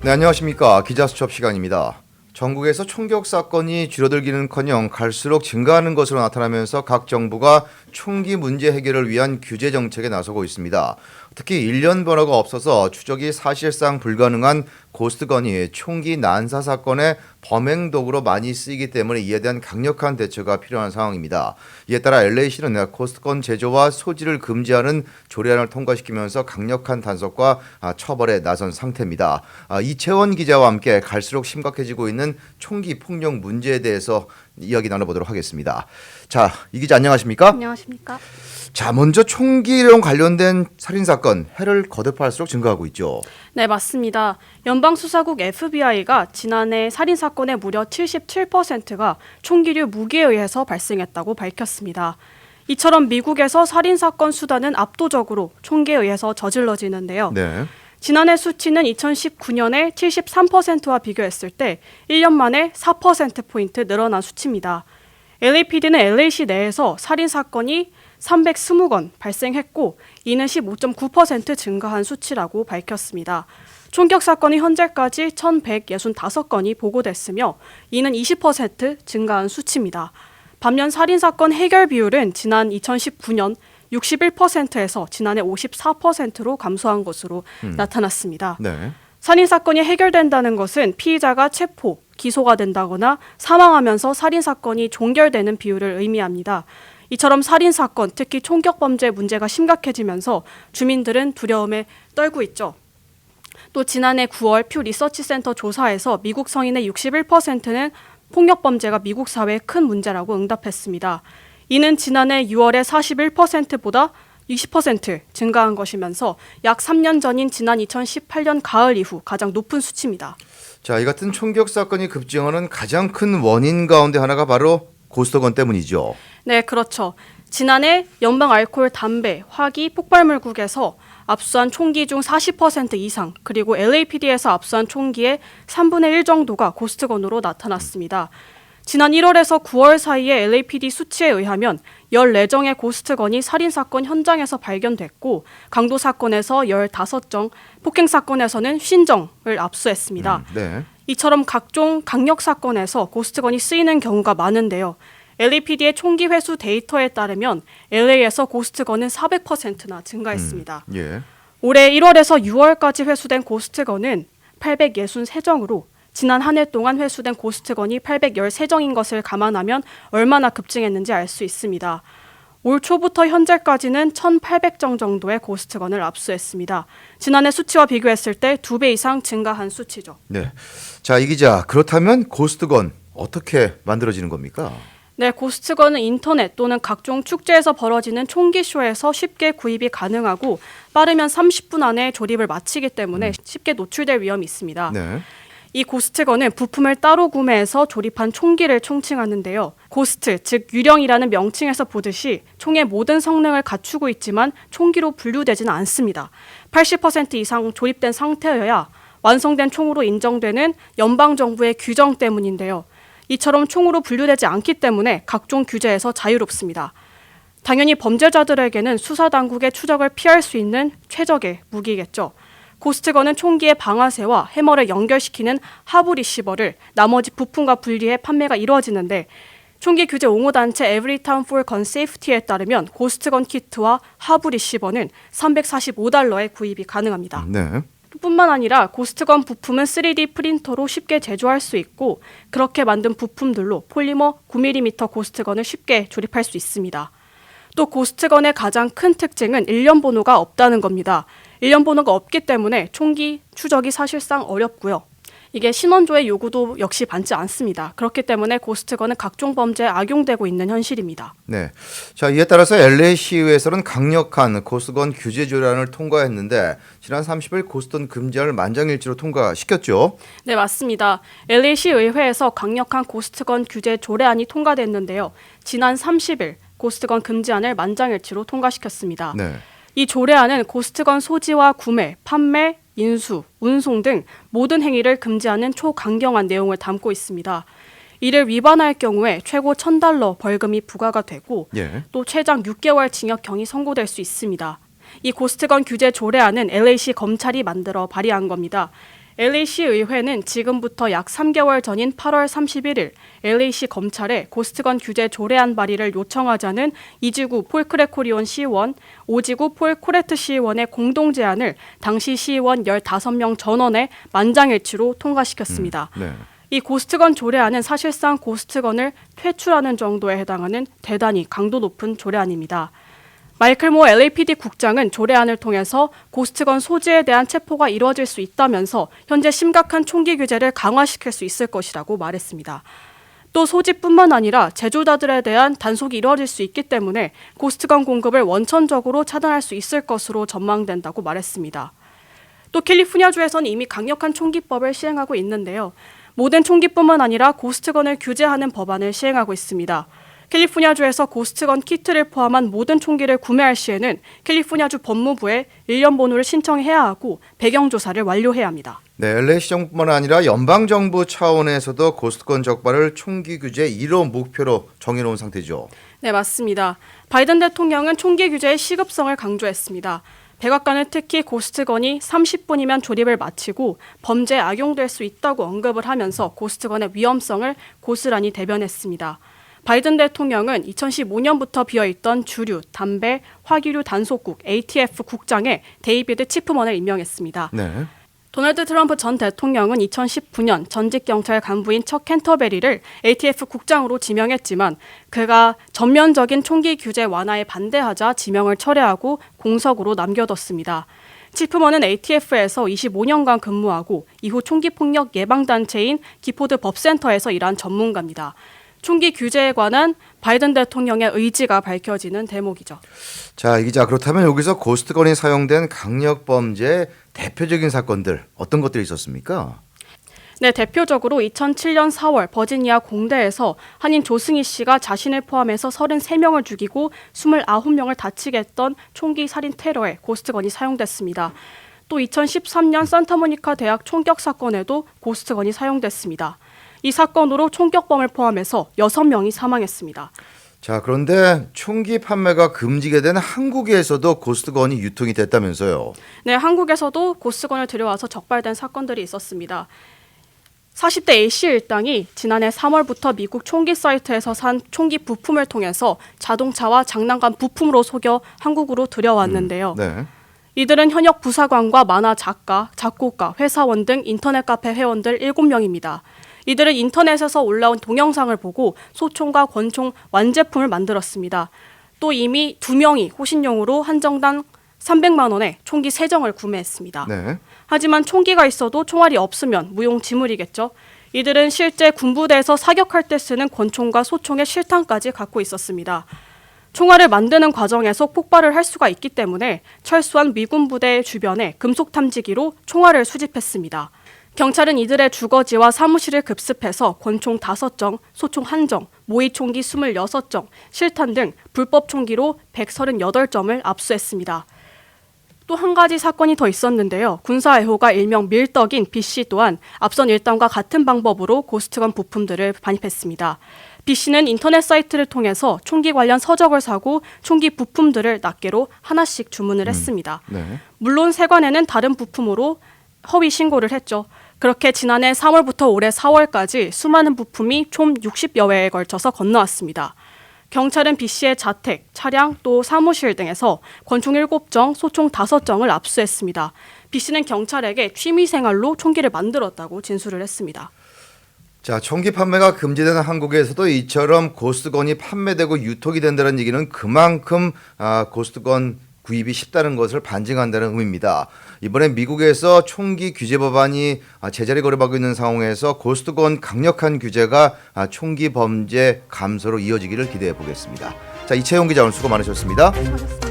네, 안녕하십니까. 기자수첩 시간입니다. 전국에서 총격 사건이 줄어들기는커녕 갈수록 증가하는 것으로 나타나면서 각 정부가 총기 문제 해결을 위한 규제 정책에 나서고 있습니다. 특히 일련 번호가 없어서 추적이 사실상 불가능한 고스트건이 총기 난사 사건의 범행 도구로 많이 쓰이기 때문에 이에 대한 강력한 대처가 필요한 상황입니다. 이에 따라 LA시는 고스트건 제조와 소지를 금지하는 조례안을 통과시키면서 강력한 단속과 처벌에 나선 상태입니다. 이채원 기자와 함께 갈수록 심각해지고 있는 총기 폭력 문제에 대해서 이야기 나눠보도록 하겠습니다. 자, 이 기자 안녕하십니까? 안녕하십니까? 자, 먼저 총기랑 관련된 살인사건 해를 거듭할수록 증가하고 있죠. 네, 맞습니다. 연방수사국 FBI가 지난해 살인사건의 무려 77%가 총기류 무기에 의해서 발생했다고 밝혔습니다. 이처럼 미국에서 살인사건 수단은 압도적으로 총기에 의해서 저질러지는데요. 네. 지난해 수치는 2019년에 73%와 비교했을 때 1년 만에 4%포인트 늘어난 수치입니다. LAPD는 LA시 내에서 살인사건이 320건 발생했고 이는 15.9% 증가한 수치라고 밝혔습니다. 총격 사건이 현재까지 1,165건이 보고됐으며 이는 20% 증가한 수치입니다. 반면 살인사건 해결 비율은 지난 2019년 61%에서 지난해 54%로 감소한 것으로 나타났습니다. 네. 살인사건이 해결된다는 것은 피의자가 체포, 기소가 된다거나 사망하면서 살인사건이 종결되는 비율을 의미합니다. 이처럼 살인사건, 특히 총격범죄 문제가 심각해지면서 주민들은 두려움에 떨고 있죠. 또 지난해 9월 퓨 리서치센터 조사에서 미국 성인의 61%는 폭력범죄가 미국 사회의 큰 문제라고 응답했습니다. 이는 지난해 6월의 41%보다 20% 증가한 것이면서 약 3년 전인 지난 2018년 가을 이후 가장 높은 수치입니다. 자, 이 같은 총격 사건이 급증하는 가장 큰 원인 가운데 하나가 바로 고스트건 때문이죠. 네, 그렇죠. 지난해 연방 알코올 담배 화기 폭발물국에서 압수한 총기 중 40% 이상, 그리고 LAPD에서 압수한 총기의 3분의 1 정도가 고스트건으로 나타났습니다. 지난 1월에서 9월 사이에 LAPD 수치에 의하면 14정의 고스트건이 살인사건 현장에서 발견됐고 강도사건에서 15정, 폭행사건에서는 50정을 압수했습니다. 네. 이처럼 각종 강력사건에서 고스트건이 쓰이는 경우가 많은데요. LAPD의 총기 회수 데이터에 따르면 LA에서 고스트건은 400%나 증가했습니다. 예. 올해 1월에서 6월까지 회수된 고스트건은 863정으로 지난 한 해 동안 회수된 고스트건이 813정인 것을 감안하면 얼마나 급증했는지 알 수 있습니다. 올 초부터 현재까지는 1,800정 정도의 고스트건을 압수했습니다. 지난해 수치와 비교했을 때 2배 이상 증가한 수치죠. 네. 자, 이 기자, 그렇다면 고스트건 어떻게 만들어지는 겁니까? 네, 고스트건은 인터넷 또는 각종 축제에서 벌어지는 총기쇼에서 쉽게 구입이 가능하고 빠르면 30분 안에 조립을 마치기 때문에 쉽게 노출될 위험이 있습니다. 네. 이 고스트건은 부품을 따로 구매해서 조립한 총기를 총칭하는데요. 고스트, 즉 유령이라는 명칭에서 보듯이 총의 모든 성능을 갖추고 있지만 총기로 분류되지는 않습니다. 80% 이상 조립된 상태여야 완성된 총으로 인정되는 연방정부의 규정 때문인데요. 이처럼 총으로 분류되지 않기 때문에 각종 규제에서 자유롭습니다. 당연히 범죄자들에게는 수사당국의 추적을 피할 수 있는 최적의 무기겠죠. 고스트건은 총기의 방아쇠와 해머를 연결시키는 하부 리시버를 나머지 부품과 분리해 판매가 이루어지는데 총기 규제 옹호단체 Everytown for Gun Safety에 따르면 고스트건 키트와 하부 리시버는 $345에 구입이 가능합니다. 네. 뿐만 아니라 고스트건 부품은 3D 프린터로 쉽게 제조할 수 있고 그렇게 만든 부품들로 폴리머 9mm 고스트건을 쉽게 조립할 수 있습니다. 또 고스트건의 가장 큰 특징은 일련 번호가 없다는 겁니다. 일련 번호가 없기 때문에 총기 추적이 사실상 어렵고요. 이게 신원조의 요구도 역시 받지 않습니다. 그렇기 때문에 고스트건은 각종 범죄에 악용되고 있는 현실입니다. 네. 자, 이에 따라서 LA시의회에서는 강력한 고스트건 규제 조례안을 통과했는데 지난 30일 고스트건 금지안을 만장일치로 통과시켰죠. 네, 맞습니다. LA시 의회에서 강력한 고스트건 규제 조례안이 통과됐는데요. 지난 30일 고스트건 금지안을 만장일치로 통과시켰습니다. 네. 이 조례안은 고스트건 소지와 구매, 판매, 인수, 운송 등 모든 행위를 금지하는 초강경한 내용을 담고 있습니다. 이를 위반할 경우에 최고 $1,000 벌금이 부과가 되고 예. 또 최장 6개월 징역형이 선고될 수 있습니다. 이 고스트건 규제 조례안은 LA시 검찰이 만들어 발의한 겁니다. LA시 의회는 지금부터 약 3개월 전인 8월 31일 LA시 검찰에 고스트건 규제 조례안 발의를 요청하자는 이지구 폴 크레코리온 시의원, 오지구 폴 코레트 시의원의 공동 제안을 당시 시의원 15명 전원의 만장일치로 통과시켰습니다. 네. 이 고스트건 조례안은 사실상 고스트건을 퇴출하는 정도에 해당하는 대단히 강도 높은 조례안입니다. 마이클 모 LAPD 국장은 조례안을 통해서 고스트건 소지에 대한 체포가 이루어질 수 있다면서 현재 심각한 총기 규제를 강화시킬 수 있을 것이라고 말했습니다. 또 소지뿐만 아니라 제조자들에 대한 단속이 이루어질 수 있기 때문에 고스트건 공급을 원천적으로 차단할 수 있을 것으로 전망된다고 말했습니다. 또 캘리포니아주에서는 이미 강력한 총기법을 시행하고 있는데요. 모든 총기뿐만 아니라 고스트건을 규제하는 법안을 시행하고 있습니다. 캘리포니아주에서 고스트건 키트를 포함한 모든 총기를 구매할 시에는 캘리포니아주 법무부에 1년 번호를 신청해야 하고 배경조사를 완료해야 합니다. 네, LA 시정뿐만 아니라 연방정부 차원에서도 고스트건 적발을 총기 규제 1호 목표로 정해놓은 상태죠. 네, 맞습니다. 바이든 대통령은 총기 규제의 시급성을 강조했습니다. 백악관은 특히 고스트건이 30분이면 조립을 마치고 범죄에 악용될 수 있다고 언급을 하면서 고스트건의 위험성을 고스란히 대변했습니다. 바이든 대통령은 2015년부터 비어있던 주류, 담배, 화기류 단속국 ATF 국장에 데이비드 치프먼을 임명했습니다. 네. 도널드 트럼프 전 대통령은 2019년 전직 경찰 간부인 척 캔터베리를 ATF 국장으로 지명했지만 그가 전면적인 총기 규제 완화에 반대하자 지명을 철회하고 공석으로 남겨뒀습니다. 치프먼은 ATF에서 25년간 근무하고 이후 총기폭력 예방단체인 기포드 법센터에서 일한 전문가입니다. 총기 규제에 관한 바이든 대통령의 의지가 밝혀지는 대목이죠. 자, 이 기자, 그렇다면 여기서 고스트건이 사용된 강력범죄의 대표적인 사건들 어떤 것들이 있었습니까? 네, 대표적으로 2007년 4월 버지니아 공대에서 한인 조승희 씨가 자신을 포함해서 33명을 죽이고 29명을 다치게 했던 총기 살인 테러에 고스트건이 사용됐습니다. 또 2013년 산타모니카 대학 총격 사건에도 고스트건이 사용됐습니다. 이 사건으로 총격범을 포함해서 6명이 사망했습니다. 자, 그런데 총기 판매가 금지가 된 한국에서도 고스트건이 유통이 됐다면서요? 네, 한국에서도 고스트건을 들여와서 적발된 사건들이 있었습니다. 40대 A씨 일당이 지난해 3월부터 미국 총기 사이트에서 산 총기 부품을 통해서 자동차와 장난감 부품으로 속여 한국으로 들여왔는데요. 네. 이들은 현역 부사관과 만화 작가, 작곡가, 회사원 등 인터넷 카페 회원들 7명입니다. 이들은 인터넷에서 올라온 동영상을 보고 소총과 권총 완제품을 만들었습니다. 또 이미 2명이 호신용으로 한정당 300만 원에 총기 3정을 구매했습니다. 네. 하지만 총기가 있어도 총알이 없으면 무용지물이겠죠. 이들은 실제 군부대에서 사격할 때 쓰는 권총과 소총의 실탄까지 갖고 있었습니다. 총알을 만드는 과정에서 폭발을 할 수가 있기 때문에 철수한 미군 부대 주변에 금속 탐지기로 총알을 수집했습니다. 경찰은 이들의 주거지와 사무실을 급습해서 권총 5정, 소총 1정, 모의총기 26정, 실탄 등 불법 총기로 138점을 압수했습니다. 또 한 가지 사건이 더 있었는데요. 군사애호가 일명 밀떡인 B씨 또한 앞선 일당과 같은 방법으로 고스트건 부품들을 반입했습니다. B씨는 인터넷 사이트를 통해서 총기 관련 서적을 사고 총기 부품들을 낱개로 하나씩 주문을 했습니다. 네. 물론 세관에는 다른 부품으로 허위 신고를 했죠. 그렇게 지난해 3월부터 올해 4월까지 수많은 부품이 총 60여 회에 걸쳐서 건너왔습니다. 경찰은 B씨의 자택, 차량, 또 사무실 등에서 권총 7정, 소총 5정을 압수했습니다. B씨는 경찰에게 취미생활로 총기를 만들었다고 진술을 했습니다. 자, 총기 판매가 금지되는 한국에서도 이처럼 고스트건이 판매되고 유통이 된다는 얘기는 그만큼 고스트건 구입이 쉽다는 것을 반증한다는 의미입니다. 이번에 미국에서 총기 규제 법안이 제자리 걸어가고 있는 상황에서 고스트건 강력한 규제가 총기 범죄 감소로 이어지기를 기대해 보겠습니다. 자, 이채용 기자 오늘 수고 많으셨습니다. 수고하셨습니다.